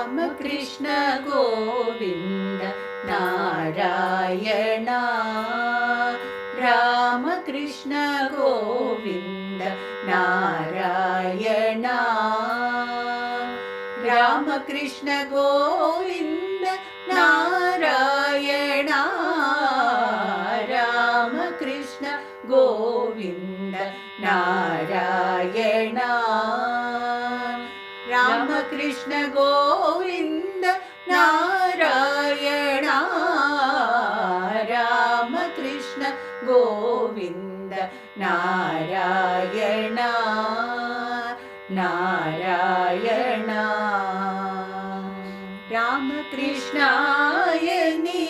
कृष्ण गोविन्द नारायण राम कृष्ण गोविन्द नारायण राम कृष्ण गोविन्द नारायण राम कृष्ण गोविन्द नारायण राम कृष्ण गोविन्द नारायण राम कृष्ण गोविन्द नारायण नारायण राम कृष्णायनि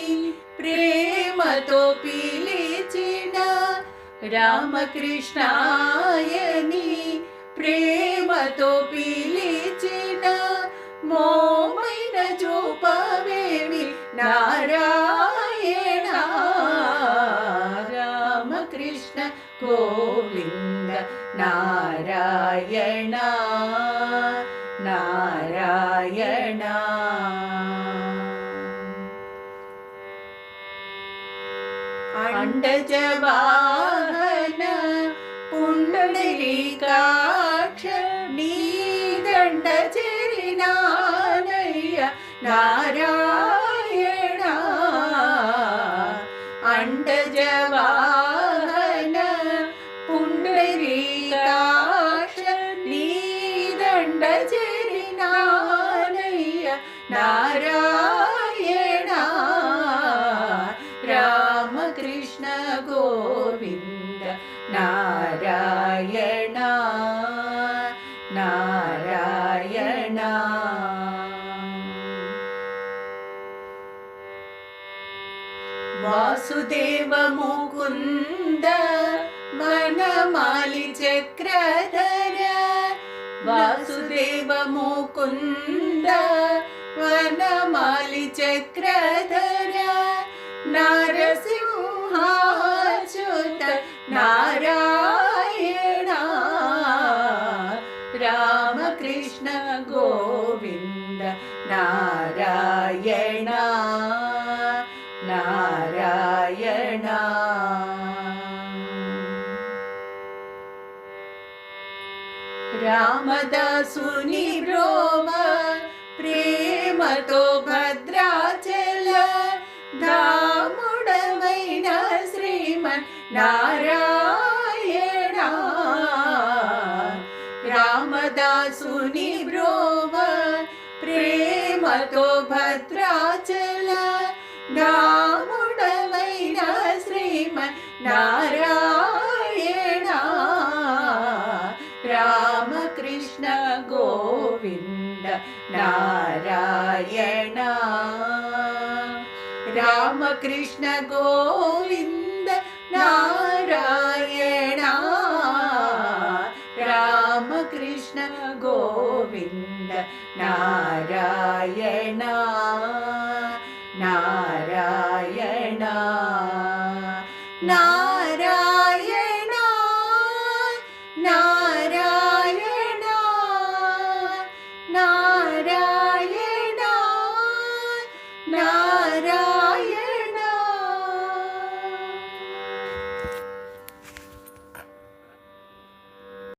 प्रेमतो पिलिचिन राम कृष्णायनि प्रेमतो पिलिचिन मोमैन చూపవేమి नारायण राम कृष्ण गोविन्द नारायण नारायण अंडजवाहन पुंडरीकाक्ष नीदंड चरिनानय्य नारायण अंडजवाहन पुंडरीकाक्ष नीदंड चरिनानय्य नारायण राम कृष्ण गोविन्द नारायण नारायण वासुदेव मुकुन्द वनमाली चक्रधर वासुदेव मुकुन्द वनमाली चक्रधर नरसिंहाच्युत नारायण राम कृष्ण गोविन्द नारायण नारायण रामदासुनि ब्रोव प्रेमतो भद्राचल धामुडवैन श्रीमन् नारायण रामदासुनि ब्रोव प्रेमतो भद्राचल धामुडवैन श्रीमन् नारायण राम कृष्ण गोविन्द नारायण राम कृष्ण गोविन्द नारायण राम कृष्ण गोविन्द नारायण नारायण